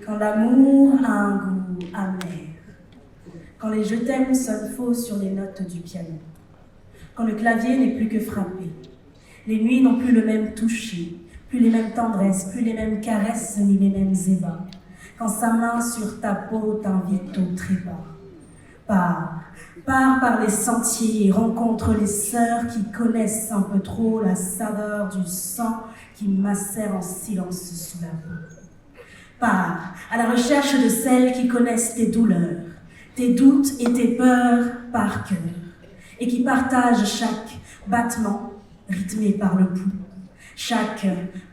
Quand l'amour a un goût amer, quand les je t'aime sonnent faux sur les notes du piano, quand le clavier n'est plus que frappé, les nuits n'ont plus le même toucher, plus les mêmes tendresses, plus les mêmes caresses, ni les mêmes ébats, quand sa main sur ta peau t'invite au trépas. Pars par les sentiers et rencontre les sœurs qui connaissent un peu trop la saveur du sang qui macère en silence sous la peau. Pars à la recherche de celles qui connaissent tes douleurs, tes doutes et tes peurs par cœur, et qui partagent chaque battement rythmé par le pouls, chaque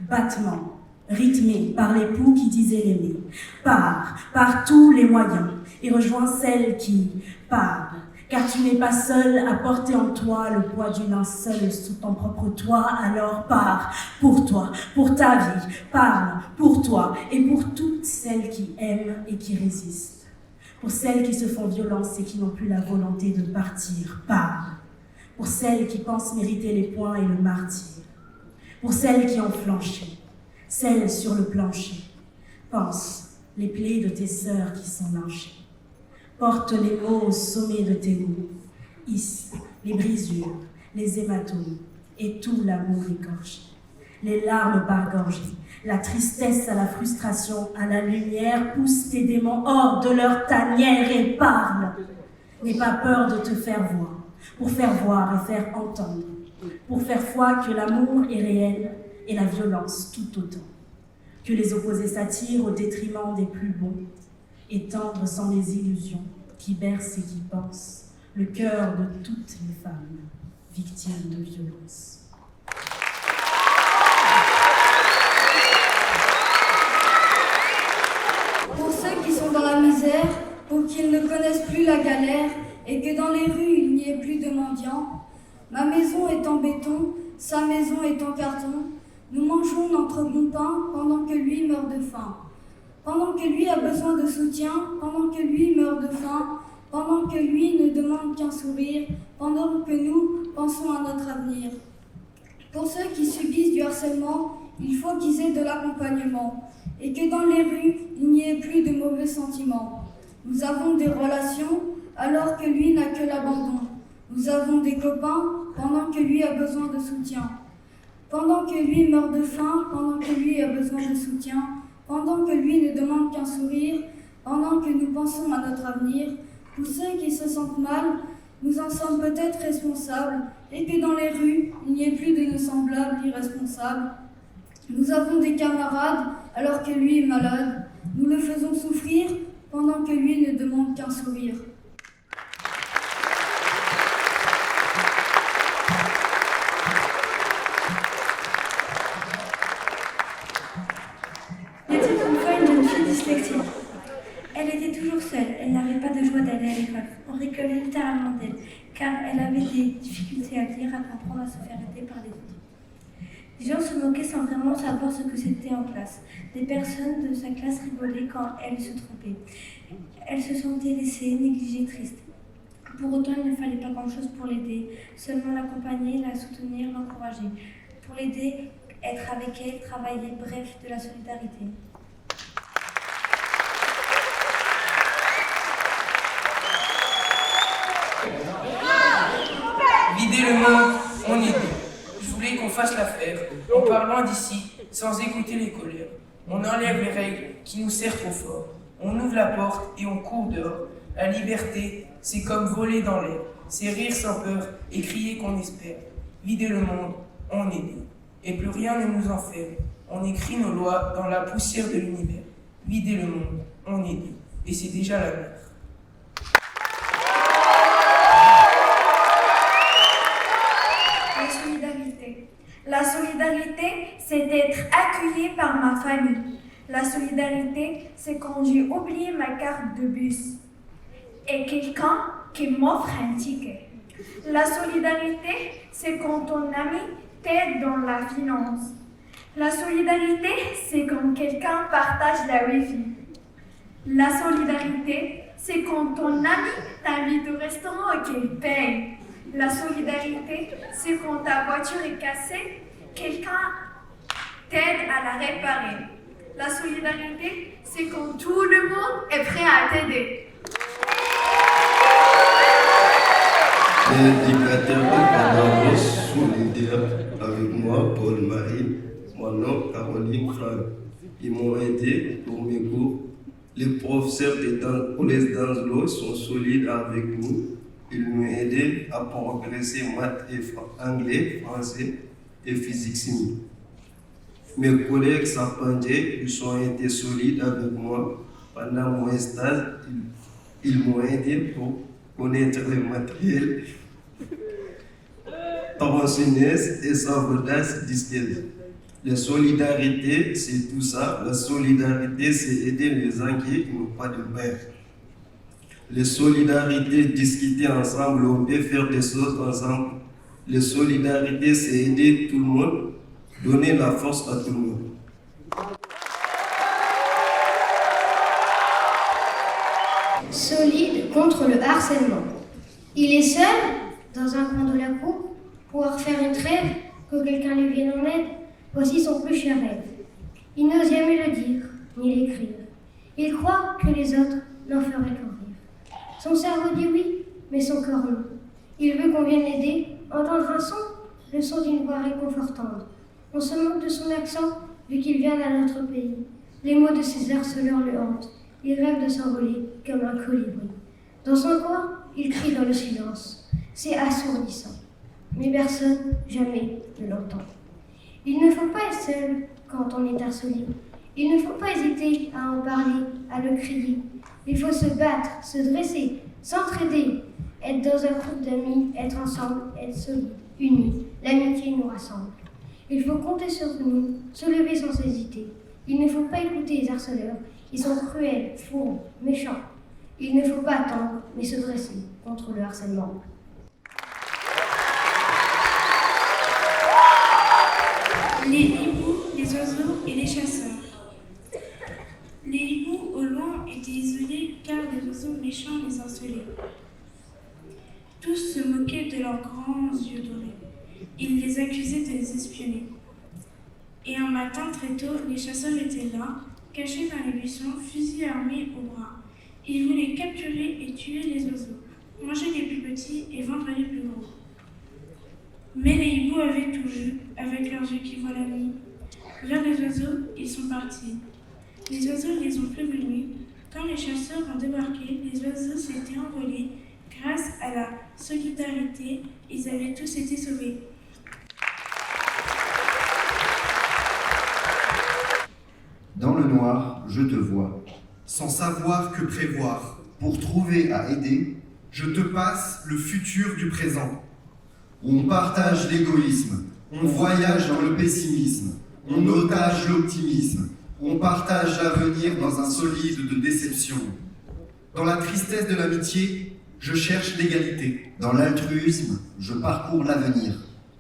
battement rythmé par l'époux qui disait l'aimer. Pars par tous les moyens et rejoins celles qui parlent, car tu n'es pas seul à porter en toi le poids du linceul sous ton propre toit. Alors pars pour toi, pour ta vie, parle pour toi et pour toutes celles qui aiment et qui résistent, pour celles qui se font violence et qui n'ont plus la volonté de partir. Parle pour celles qui pensent mériter les points et le martyre, pour celles qui ont flanché, celles sur le plancher. Pense les plaies de tes sœurs qui sont lynchées. Porte les mots au sommet de tes mots. Hisse les brisures, les hématomes et tout l'amour écorché. Les larmes par gorgées, la tristesse à la frustration, à la lumière. Pousse tes démons hors de leur tanière et parle. N'aie pas peur de te faire voir, pour faire voir et faire entendre, pour faire foi que l'amour est réel et la violence tout autant, que les opposés s'attirent au détriment des plus bons, et tendre sans les illusions qui bercent et qui pensent le cœur de toutes les femmes victimes de violence. Pour ceux qui sont dans la misère, pour qu'ils ne connaissent plus la galère et que dans les rues il n'y ait plus de mendiants, ma maison est en béton, sa maison est en carton, nous mangeons notre bon pain pendant que lui meurt de faim. Pendant que lui a besoin de soutien, pendant que lui meurt de faim, pendant que lui ne demande qu'un sourire, pendant que nous pensons à notre avenir. Pour ceux qui subissent du harcèlement, il faut qu'ils aient de l'accompagnement et que dans les rues, il n'y ait plus de mauvais sentiments. Nous avons des relations alors que lui n'a que l'abandon. Nous avons des copains pendant que lui a besoin de soutien. Pendant que lui meurt de faim, pendant que lui a besoin de soutien, pendant que lui ne demande qu'un sourire, pendant que nous pensons à notre avenir, pour ceux qui se sentent mal, nous en sommes peut-être responsables, et que dans les rues, il n'y ait plus de nos semblables irresponsables. Nous avons des camarades, alors que lui est malade. Nous le faisons souffrir, pendant que lui ne demande qu'un sourire. Elle était toujours seule, elle n'avait pas de joie d'aller à l'école. On rigolait littéralement d'elle, car elle avait des difficultés à lire, à comprendre, à se faire aider par les autres. Les gens se moquaient sans vraiment savoir ce que c'était en classe. Des personnes de sa classe rigolaient quand elle se trompait. Elle se sentait laissée, négligée, triste. Pour autant, il ne fallait pas grand-chose pour l'aider, seulement l'accompagner, la soutenir, l'encourager. Pour l'aider, être avec elle, travailler, bref, de la solidarité. Vider le monde, on est deux. Je voulais qu'on fasse l'affaire, en parlant d'ici, sans écouter les colères. On enlève les règles qui nous serrent trop fort. On ouvre la porte et on court dehors. La liberté, c'est comme voler dans l'air. C'est rire sans peur et crier qu'on espère. Vider le monde, on est deux. Et plus rien ne nous enferme. On écrit nos lois dans la poussière de l'univers. Vider le monde, on est deux. Et c'est déjà la mer. La solidarité, c'est d'être accueilli par ma famille. La solidarité, c'est quand j'ai oublié ma carte de bus et quelqu'un qui m'offre un ticket. La solidarité, c'est quand ton ami t'aide dans la finance. La solidarité, c'est quand quelqu'un partage la Wi-Fi. La solidarité, c'est quand ton ami t'invite au restaurant et qu'il paye. La solidarité, c'est quand ta voiture est cassée, quelqu'un t'aide à la réparer. La solidarité, c'est quand tout le monde est prêt à t'aider. L'éducateur de cadavres solidaire avec moi, Paul-Marie, mon nom, Caroline Franck. Ils m'ont aidé pour mes cours. Les professeurs de collège d'Angelo sont solides avec nous. Ils m'ont aidé à progresser maths et anglais, français et physique-chimie. Mes collègues Sapandé, ils ont été solides avec moi pendant mon stage. Ils m'ont aidé pour connaître les matériels, tronçonneuses et sabotage disquettes. La solidarité, c'est tout ça. La solidarité, c'est aider les gens qui n'ont pas de père. La solidarité, discuter ensemble, on peut faire des choses ensemble. La solidarité, c'est aider tout le monde, donner la force à tout le monde. Solide contre le harcèlement. Il est seul, dans un coin de la cour, pouvoir faire une trêve, que quelqu'un lui vienne en aide. Voici son plus cher rêve. Il n'ose jamais le dire, ni l'écrire. Il croit que les autres n'en feraient qu'en rire. Son cerveau dit oui, mais son cœur non. Il veut qu'on vienne l'aider, entendre un son, le son d'une voix réconfortante. On se moque de son accent, vu qu'il vient d'un autre pays. Les mots de ses harceleurs le hantent. Il rêve de s'envoler comme un colibri. Dans son coin, il crie dans le silence. C'est assourdissant. Mais personne, jamais, ne l'entend. Il ne faut pas être seul quand on est harcelé. Il ne faut pas hésiter à en parler, à le crier. Il faut se battre, se dresser, s'entraider, être dans un groupe d'amis, être ensemble, être solides, unis. L'amitié nous rassemble. Il faut compter sur nous, se lever sans hésiter. Il ne faut pas écouter les harceleurs. Ils sont cruels, fourbes, méchants. Il ne faut pas attendre, mais se dresser contre le harcèlement. Les hiboux, les oiseaux et les chasseurs. Les hiboux, au loin, étaient isolés car les oiseaux méchants les harcelaient. Tous se moquaient de leurs grands yeux dorés. Ils les accusaient de les espionner. Et un matin très tôt, les chasseurs étaient là, cachés dans les buissons, fusils armés au bras. Ils voulaient capturer et tuer les oiseaux, manger les plus petits et vendre les plus gros. Mais les hiboux avaient tout vu, avec leurs yeux qui voient la nuit. Vers les oiseaux, ils sont partis. Les oiseaux les ont prévenus. Quand les chasseurs ont débarqué, les oiseaux s'étaient envolés. Grâce à la solidarité, ils avaient tous été sauvés. Dans le noir, je te vois. Sans savoir que prévoir, pour trouver à aider, je te passe le futur du présent. On partage l'égoïsme, on voyage dans le pessimisme, on otage l'optimisme, on partage l'avenir dans un solide de déception. Dans la tristesse de l'amitié, je cherche l'égalité. Dans l'altruisme, je parcours l'avenir.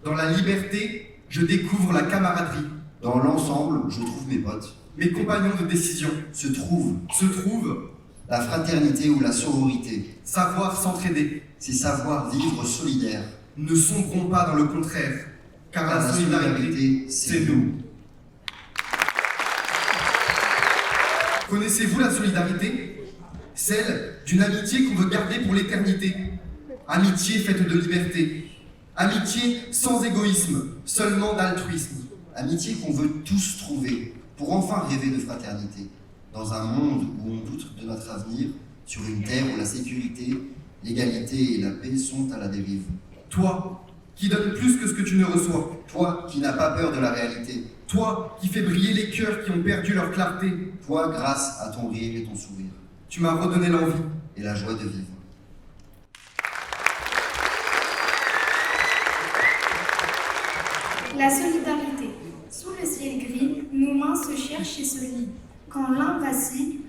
Dans la liberté, je découvre la camaraderie. Dans l'ensemble, je trouve mes potes. Mes compagnons de décision se trouvent la fraternité ou la sororité. Savoir s'entraider, c'est savoir vivre solidaire. Ne sombrons pas dans le contraire, car la solidarité, c'est nous. Connaissez-vous la solidarité? Celle d'une amitié qu'on veut garder pour l'éternité. Amitié faite de liberté. Amitié sans égoïsme, seulement d'altruisme. Amitié qu'on veut tous trouver, pour enfin rêver de fraternité. Dans un monde où on doute de notre avenir, sur une terre où la sécurité, l'égalité et la paix sont à la dérive. Toi, qui donnes plus que ce que tu ne reçois. Toi, qui n'as pas peur de la réalité. Toi, qui fais briller les cœurs qui ont perdu leur clarté. Toi, grâce à ton rire et ton sourire. Tu m'as redonné l'envie et la joie de vivre. La solidarité. Sous le ciel gris, nos mains se cherchent et se lient. Quand l'un vacille,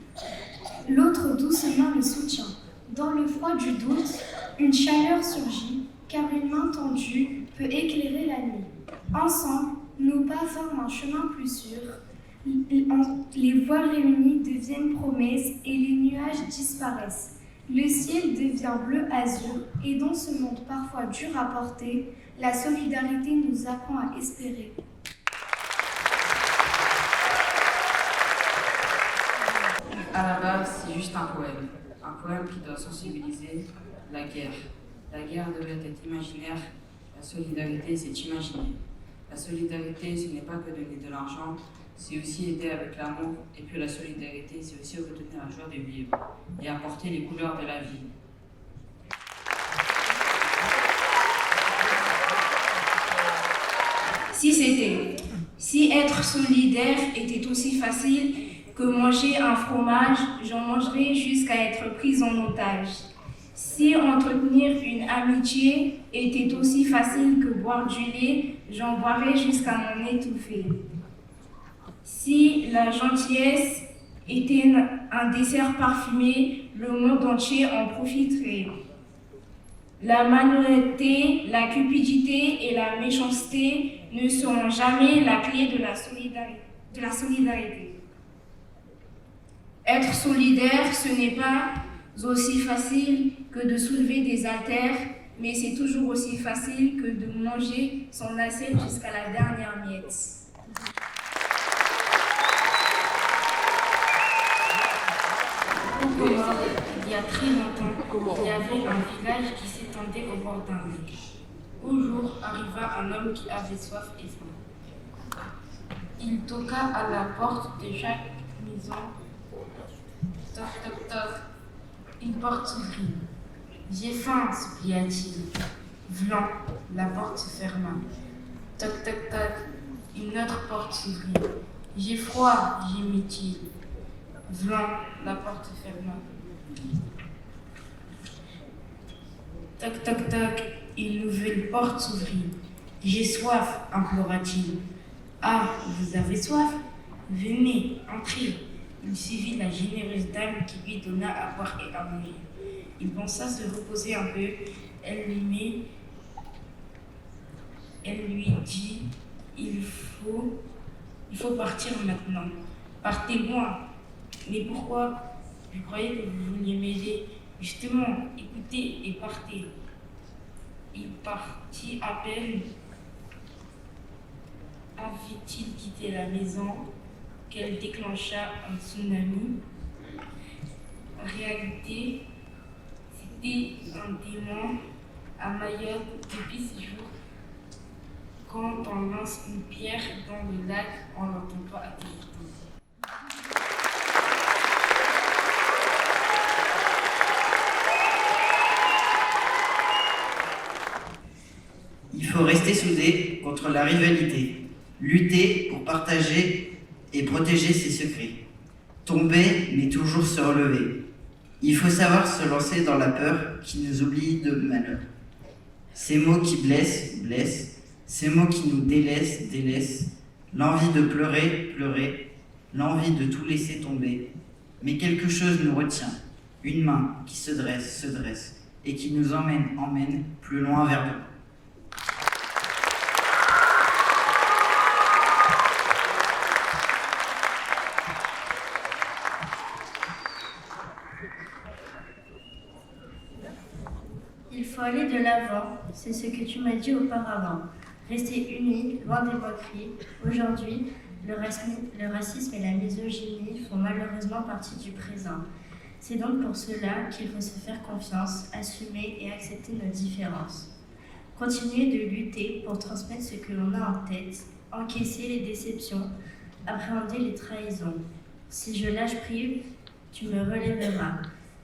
l'autre doucement le soutient. Dans le froid du doute, une chaleur surgit, car une main tendue peut éclairer la nuit. Ensemble, nos pas forment un chemin plus sûr. Les voix réunies deviennent promesses et les nuages disparaissent. Le ciel devient bleu-azur et dans ce monde parfois dur à porter, la solidarité nous apprend à espérer. là, c'est juste un poème. Un poème qui doit sensibiliser la guerre. La guerre devait être imaginaire, la solidarité c'est imaginer. La solidarité ce n'est pas que donner de l'argent, c'est aussi aider avec l'amour. Et puis la solidarité c'est aussi retenir la joie de vivre et apporter les couleurs de la vie. Si être solidaire était aussi facile que manger un fromage, j'en mangerais jusqu'à être prise en otage. Si entretenir une amitié était aussi facile que boire du lait, j'en boirais jusqu'à m'en étouffer. Si la gentillesse était un dessert parfumé, le monde entier en profiterait. La malhonnêteté, la cupidité et la méchanceté ne seront jamais la clé de la solidarité. Être solidaire, ce n'est pas aussi facile que de soulever des haltères, mais c'est toujours aussi facile que de manger son assiette jusqu'à la dernière miette. Il y a très longtemps, il y avait un village qui s'étendait au bord d'un lac. Un jour arriva un homme qui avait soif et faim. Il toqua à la porte de chaque maison. Toc, toc, toc. Une porte s'ouvrit. J'ai faim, supplia-t-il. Vlan, la porte se ferma. Toc, toc, toc. Une autre porte s'ouvrit. J'ai froid, gémit-il. Vlan, la porte se ferma. Toc, toc, toc. Une nouvelle porte s'ouvrit. J'ai soif, implora-t-il. Ah, vous avez soif? Venez, entrez. Il suivit la généreuse dame qui lui donna à boire et à manger. Il pensa se reposer un peu. Elle lui dit, il faut partir maintenant. Partez loin. Mais pourquoi? Je croyais que vous vouliez m'aider. Justement, écoutez et partez. Il partit à peine. Avait-il quitté la maison qu'elle déclencha un tsunami? En réalité, c'était un démon à Mayotte depuis 6 jours. Quand on lance une pierre dans le lac, on n'entend pas atterrir. Il faut rester soudé contre la rivalité, lutter pour partager et protéger ses secrets, tomber mais toujours se relever. Il faut savoir se lancer dans la peur qui nous oublie de malheur. Ces mots qui blessent, blessent, ces mots qui nous délaissent, délaissent, l'envie de pleurer, pleurer, l'envie de tout laisser tomber. Mais quelque chose nous retient, une main qui se dresse, et qui nous emmène plus loin vers nous. Il faut aller de l'avant, c'est ce que tu m'as dit auparavant. Rester unis, loin des moqueries. Aujourd'hui, le racisme et la misogynie font malheureusement partie du présent. C'est donc pour cela qu'il faut se faire confiance, assumer et accepter nos différences. Continuer de lutter pour transmettre ce que l'on a en tête, encaisser les déceptions, appréhender les trahisons. Si je lâche prise, tu me relèveras.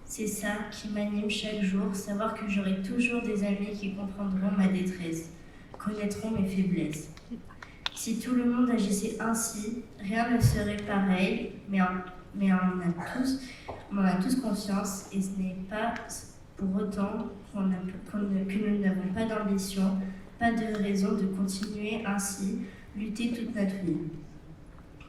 C'est ça qui m'anime chaque jour, savoir que j'aurai toujours des amis qui comprendront ma détresse, connaîtront mes faiblesses. Si tout le monde agissait ainsi, rien ne serait pareil, mais on en a tous conscience et ce n'est pas pour autant que nous n'avons pas d'ambition, pas de raison de continuer ainsi, lutter toute notre vie.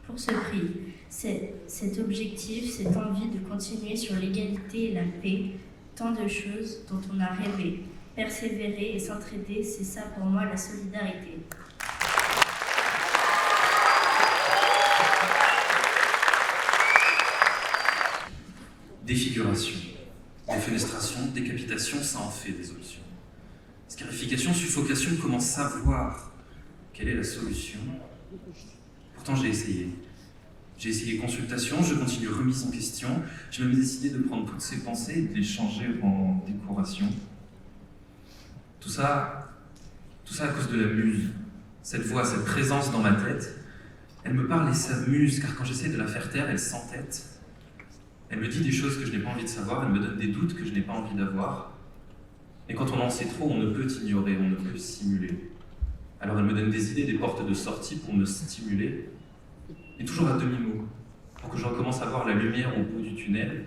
Pour ce prix, cet objectif, cette envie de continuer sur l'égalité et la paix, tant de choses dont on a rêvé, persévérer et s'entraider, c'est ça pour moi la solidarité. Défiguration, défenestration, décapitation, ça en fait des options. Scarification, suffocation, comment savoir quelle est la solution? Pourtant j'ai essayé. J'ai essayé consultation, je continue remise en question, j'ai même décidé de prendre toutes ces pensées et de les changer en décoration. Tout ça à cause de la muse. Cette voix, cette présence dans ma tête, elle me parle et s'amuse, car quand j'essaie de la faire taire, elle s'entête. Elle me dit des choses que je n'ai pas envie de savoir, elle me donne des doutes que je n'ai pas envie d'avoir. Et quand on en sait trop, on ne peut ignorer, on ne peut simuler. Alors elle me donne des idées, des portes de sortie pour me stimuler, et toujours à demi-mot, pour que je recommence à voir la lumière au bout du tunnel,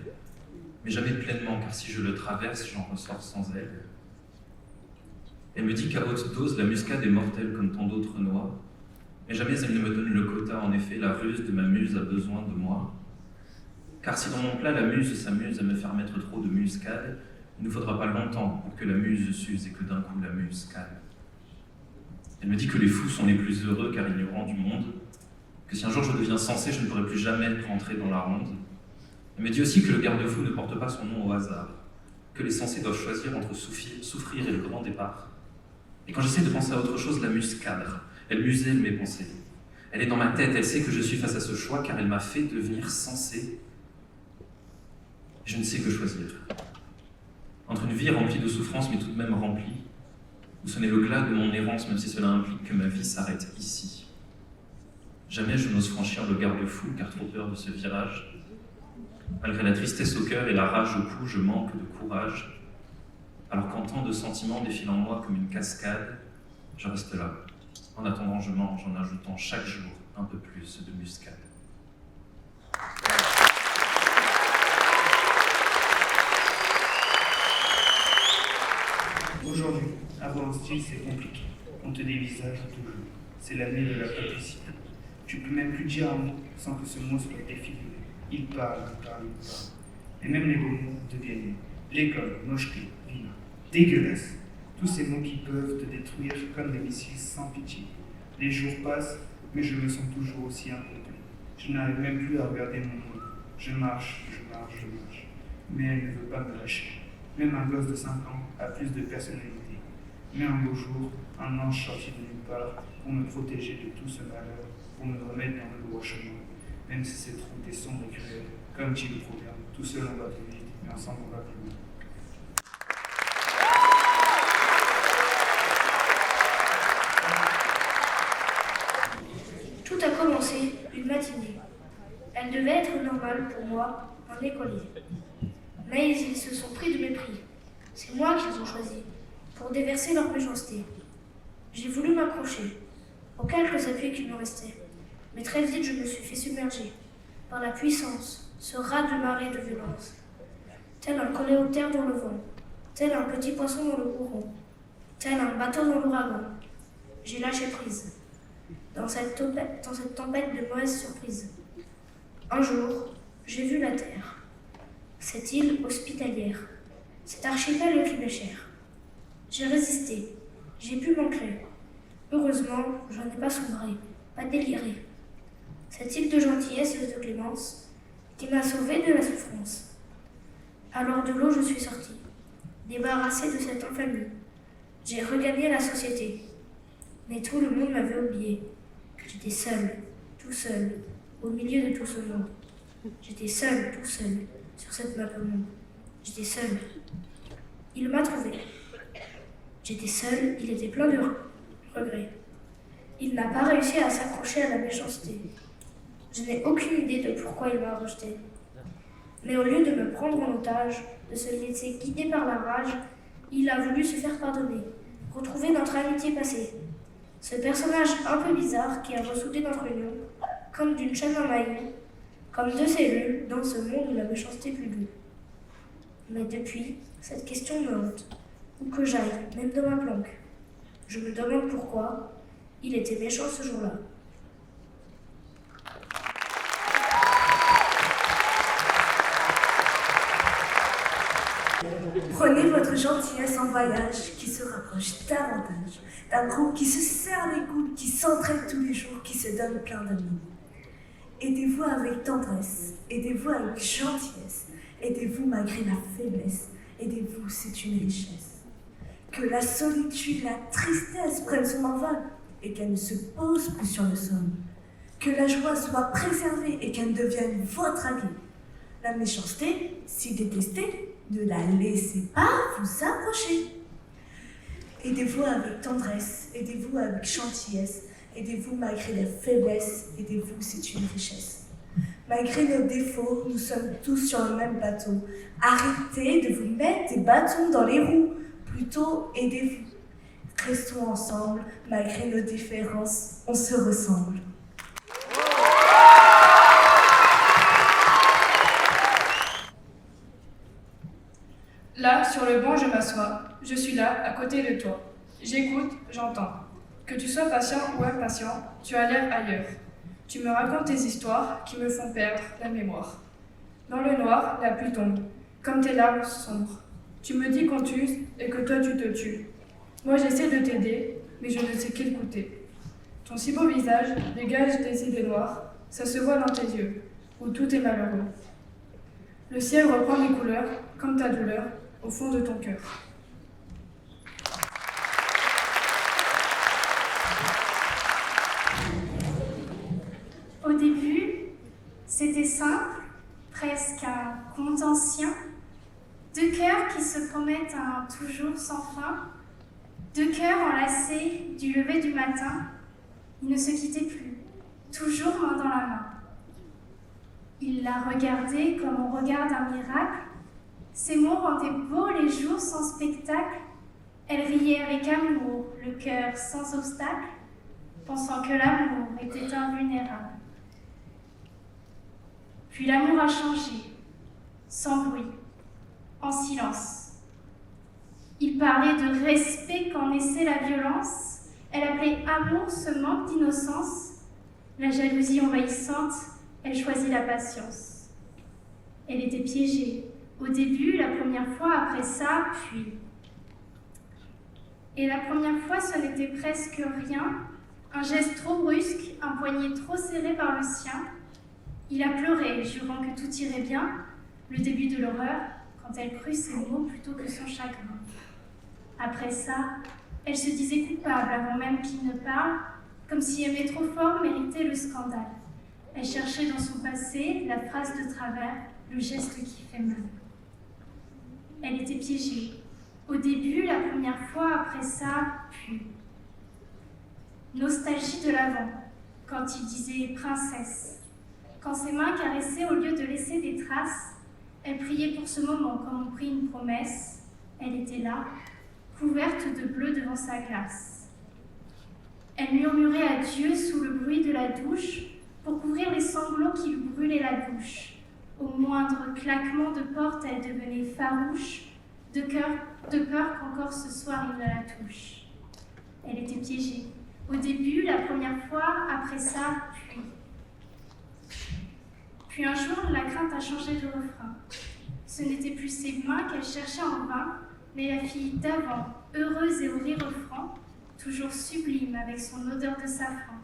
mais jamais pleinement, car si je le traverse, j'en ressors sans elle. Elle me dit qu'à haute dose, la muscade est mortelle comme tant d'autres noix, mais jamais elle ne me donne le quota. En effet, la ruse de ma muse a besoin de moi. Car si dans mon plat, la muse s'amuse à me faire mettre trop de muscade, il ne faudra pas longtemps pour que la muse s'use et que d'un coup la muse calme. Elle me dit que les fous sont les plus heureux car ignorants du monde, que si un jour je deviens sensé, je ne pourrai plus jamais rentrer dans la ronde. Elle me dit aussi que le garde-fou ne porte pas son nom au hasard, que les sensés doivent choisir entre souffrir et le grand départ. Et quand j'essaie de penser à autre chose, la muse cadre, elle muselle mes pensées. Elle est dans ma tête, elle sait que je suis face à ce choix car elle m'a fait devenir sensé. Je ne sais que choisir. Entre une vie remplie de souffrances mais tout de même remplie, ou ce n'est le glas de mon errance même si cela implique que ma vie s'arrête ici. Jamais je n'ose franchir le garde-fou car trop peur de ce virage. Malgré la tristesse au cœur et la rage au cou, je manque de courage. Alors quand tant de sentiments défilent en moi comme une cascade, je reste là. En attendant, je mange en ajoutant chaque jour un peu plus de muscade. Aujourd'hui, avoir un style, c'est compliqué. On te dévisage toujours. C'est l'année de la publicité. Tu peux même plus dire un mot sans que ce mot soit défiguré. Il parle. Et même les beaux mots deviennent l'école, mocheté, vilain, dégueulasse. Tous ces mots qui peuvent te détruire comme des missiles sans pitié. Les jours passent, mais je me sens toujours aussi incomplet. Je n'arrive même plus à regarder mon monde. Je marche. Mais elle ne veut pas me lâcher. Même un gosse de 5 ans a plus de personnalité. Mais un beau jour, un ange sorti de nulle part pour me protéger de tout ce malheur, pour me remettre dans le droit chemin. Même si cette route est sombre et cruelle, comme dit le proverbe, tout seul on va plus vite, mais ensemble on va plus loin. Tout a commencé une matinée. Elle devait être normale pour moi, un écolier. Mais ils se sont pris de mépris. C'est moi qu'ils ont choisi, pour déverser leur méchanceté. J'ai voulu m'accrocher, aux quelques appuis qui me restaient. Mais très vite, je me suis fait submerger par la puissance, ce raz de marée de violence. Tel un coléoptère dans le vent, tel un petit poisson dans le courant, tel un bateau dans l'ouragan. J'ai lâché prise, dans cette tempête de mauvaises surprises. Un jour, j'ai vu la terre, cette île hospitalière, cet archipel qui m'est cher. J'ai résisté, j'ai pu m'ancrer. Heureusement, je n'en ai pas sombré, pas déliré. Cette île de gentillesse et de clémence qui m'a sauvé de la souffrance. Alors de l'eau je suis sortie, débarrassée de cette infamie. J'ai regagné la société. Mais tout le monde m'avait oublié. J'étais seul, tout seul, au milieu de tout ce monde. J'étais seul, tout seul, sur cette map au monde. J'étais seul. Il m'a trouvé. J'étais seul, il était plein de regrets. Il n'a pas réussi à s'accrocher à la méchanceté. Je n'ai aucune idée de pourquoi il m'a rejeté. Mais au lieu de me prendre en otage, de se laisser guider par la rage, il a voulu se faire pardonner, retrouver notre amitié passée. Ce personnage un peu bizarre qui a ressoudé notre union, comme d'une chaîne en maillot, comme deux cellules dans ce monde où la méchanceté pullule. Mais depuis, cette question me hante. Où que j'aille, même dans ma planque. Je me demande pourquoi il était méchant ce jour-là. Prenez votre gentillesse en voyage qui se rapproche davantage d'un groupe qui se serre les coudes, qui s'entraide tous les jours, qui se donne plein d'amour. Aidez-vous avec tendresse, aidez-vous avec gentillesse, aidez-vous malgré la faiblesse, aidez-vous, c'est une richesse. Que la solitude, la tristesse prennent son envol et qu'elle ne se pose plus sur le sol. Que la joie soit préservée et qu'elle devienne votre allié. La méchanceté, si détestée, ne la laissez pas vous approcher. Aidez-vous avec tendresse, aidez-vous avec gentillesse, aidez-vous malgré les faiblesses, aidez-vous, c'est une richesse. Malgré nos défauts, nous sommes tous sur le même bateau. Arrêtez de vous mettre des bâtons dans les roues, plutôt aidez-vous. Restons ensemble, malgré nos différences, on se ressemble. Là, sur le banc, je m'assois. Je suis là, à côté de toi. J'écoute, j'entends. Que tu sois patient ou impatient, tu as l'air ailleurs. Tu me racontes tes histoires qui me font perdre la mémoire. Dans le noir, la pluie tombe, comme tes larmes sombres. Tu me dis qu'on t'use et que toi tu te tues. Moi j'essaie de t'aider, mais je ne sais qu'écouter. Ton si beau visage dégage des idées noires, ça se voit dans tes yeux, où tout est malheureux. Le ciel reprend des couleurs, comme ta douleur, au fond de ton cœur. Au début, c'était simple, presque un conte ancien. Deux cœurs qui se promettent un toujours sans fin. Deux cœurs enlacés du lever du matin. Ils ne se quittaient plus, toujours main dans la main. Il la regardait comme on regarde un miracle. Ces mots rendaient beaux les jours sans spectacle. Elle riait avec amour, le cœur sans obstacle, pensant que l'amour était invulnérable. Puis l'amour a changé, sans bruit, en silence. Il parlait de respect quand naissait la violence. Elle appelait amour ce manque d'innocence. La jalousie envahissante, elle choisit la patience. Elle était piégée, au début, la première fois, après ça, puis. Et la première fois, ce n'était presque rien. Un geste trop brusque, un poignet trop serré par le sien. Il a pleuré, jurant que tout irait bien. Le début de l'horreur, quand elle crut ses mots plutôt que son chagrin. Après ça, elle se disait coupable avant même qu'il ne parle, comme si aimer trop fort méritait le scandale. Elle cherchait dans son passé la phrase de travers, le geste qui fait mal. Elle était piégée. Au début, la première fois, après ça, puis. Nostalgie de l'avant, quand il disait princesse. Quand ses mains caressaient au lieu de laisser des traces, elle priait pour ce moment comme on prie une promesse. Elle était là, couverte de bleu devant sa glace. Elle murmurait à Dieu sous le bruit de la douche pour couvrir les sanglots qui lui brûlaient la bouche. Au moindre claquement de porte, elle devenait farouche, de peur qu'encore ce soir il ne la touche. Elle était piégée. Au début, la première fois, après ça, puis. Puis un jour, la crainte a changé de refrain. Ce n'étaient plus ses mains qu'elle cherchait en vain, mais la fille d'avant, heureuse et au rire franc, toujours sublime avec son odeur de safran.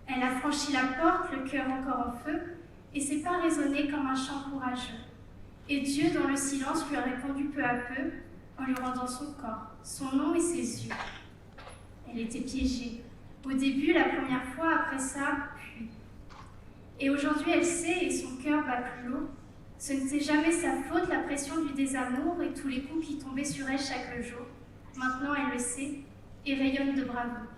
Elle a franchi la porte, le cœur encore en feu, et s'est pas raisonnée comme un chant courageux. Et Dieu, dans le silence, lui a répondu peu à peu, en lui rendant son corps, son nom et ses yeux. Elle était piégée. Au début, la première fois, après ça, puis. Et aujourd'hui, elle sait, et son cœur bat plus haut. Ce n'était jamais sa faute, la pression du désamour et tous les coups qui tombaient sur elle chaque jour. Maintenant, elle le sait et rayonne de bravoure.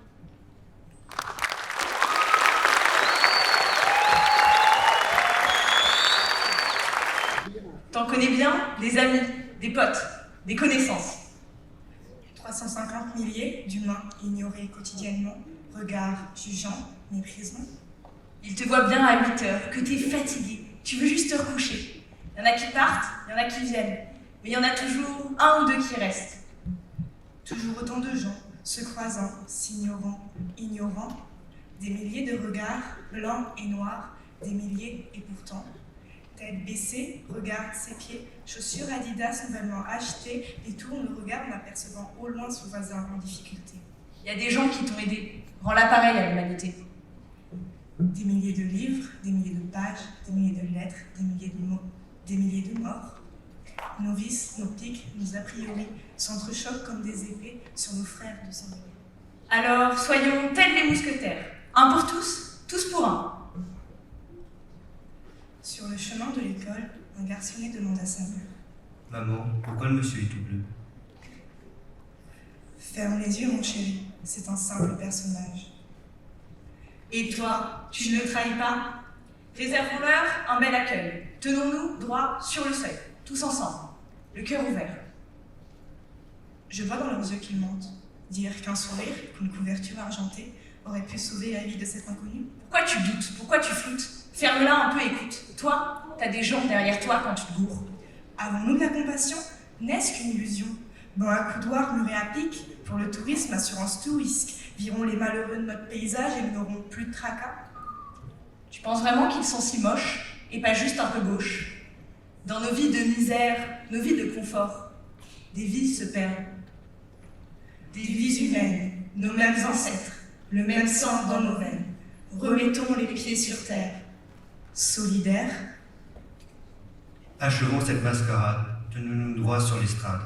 T'en connais bien des amis, des potes, des connaissances. 350 milliers d'humains ignorés quotidiennement, regards jugeants, méprisants. Ils te voient bien à 8 heures, que t'es fatigué, tu veux juste te recoucher. Il y en a qui partent, il y en a qui viennent, mais il y en a toujours un ou deux qui restent. Toujours autant de gens, se croisant, s'ignorant, ignorant. Des milliers de regards, blancs et noirs, des milliers et pourtant. Tête baissée, regarde ses pieds, chaussures Adidas nouvellement achetées, détourne le regard en apercevant au loin son voisin en difficulté. Il y a des gens qui t'ont aidé, rends l'appareil à l'humanité. Des milliers de livres, des milliers de pages, des milliers de lettres, des milliers de mots, des milliers de morts. Nos vices, nos pics, nos a priori s'entrechoquent comme des épées sur nos frères de sang. Alors, soyons tels les mousquetaires, un pour tous, tous pour un. l'école, un garçonnet demande à sa mère. Maman, pourquoi le monsieur est tout bleu? Ferme les yeux, mon chéri, c'est un simple personnage. Et toi, tu ne le trahis pas? Réservons-leur un bel accueil. Tenons-nous droit sur le seuil, tous ensemble, le cœur ouvert. Je vois dans leurs yeux qu'ils mentent. Dire qu'un sourire, qu'une couverture argentée aurait pu sauver la vie de cet inconnu. Pourquoi tu doutes? Pourquoi tu floutes? Ferme-la un peu, écoute. Toi, t'as des gens derrière toi quand tu te gourres. Avons-nous de la compassion? N'est-ce qu'une illusion? Dans un coudoir muré à pic, pour le tourisme, assurance tout risque. Virons les malheureux de notre paysage et nous n'aurons plus de tracas. Tu penses vraiment qu'ils sont si moches et pas juste un peu gauches? Dans nos vies de misère, nos vies de confort, des vies se perdent. Des vies humaines, nos mêmes ancêtres, le même sang dans nos veines. Remettons les pieds sur terre. Solidaires. Achevons cette mascarade, tenons-nous droit sur l'estrade.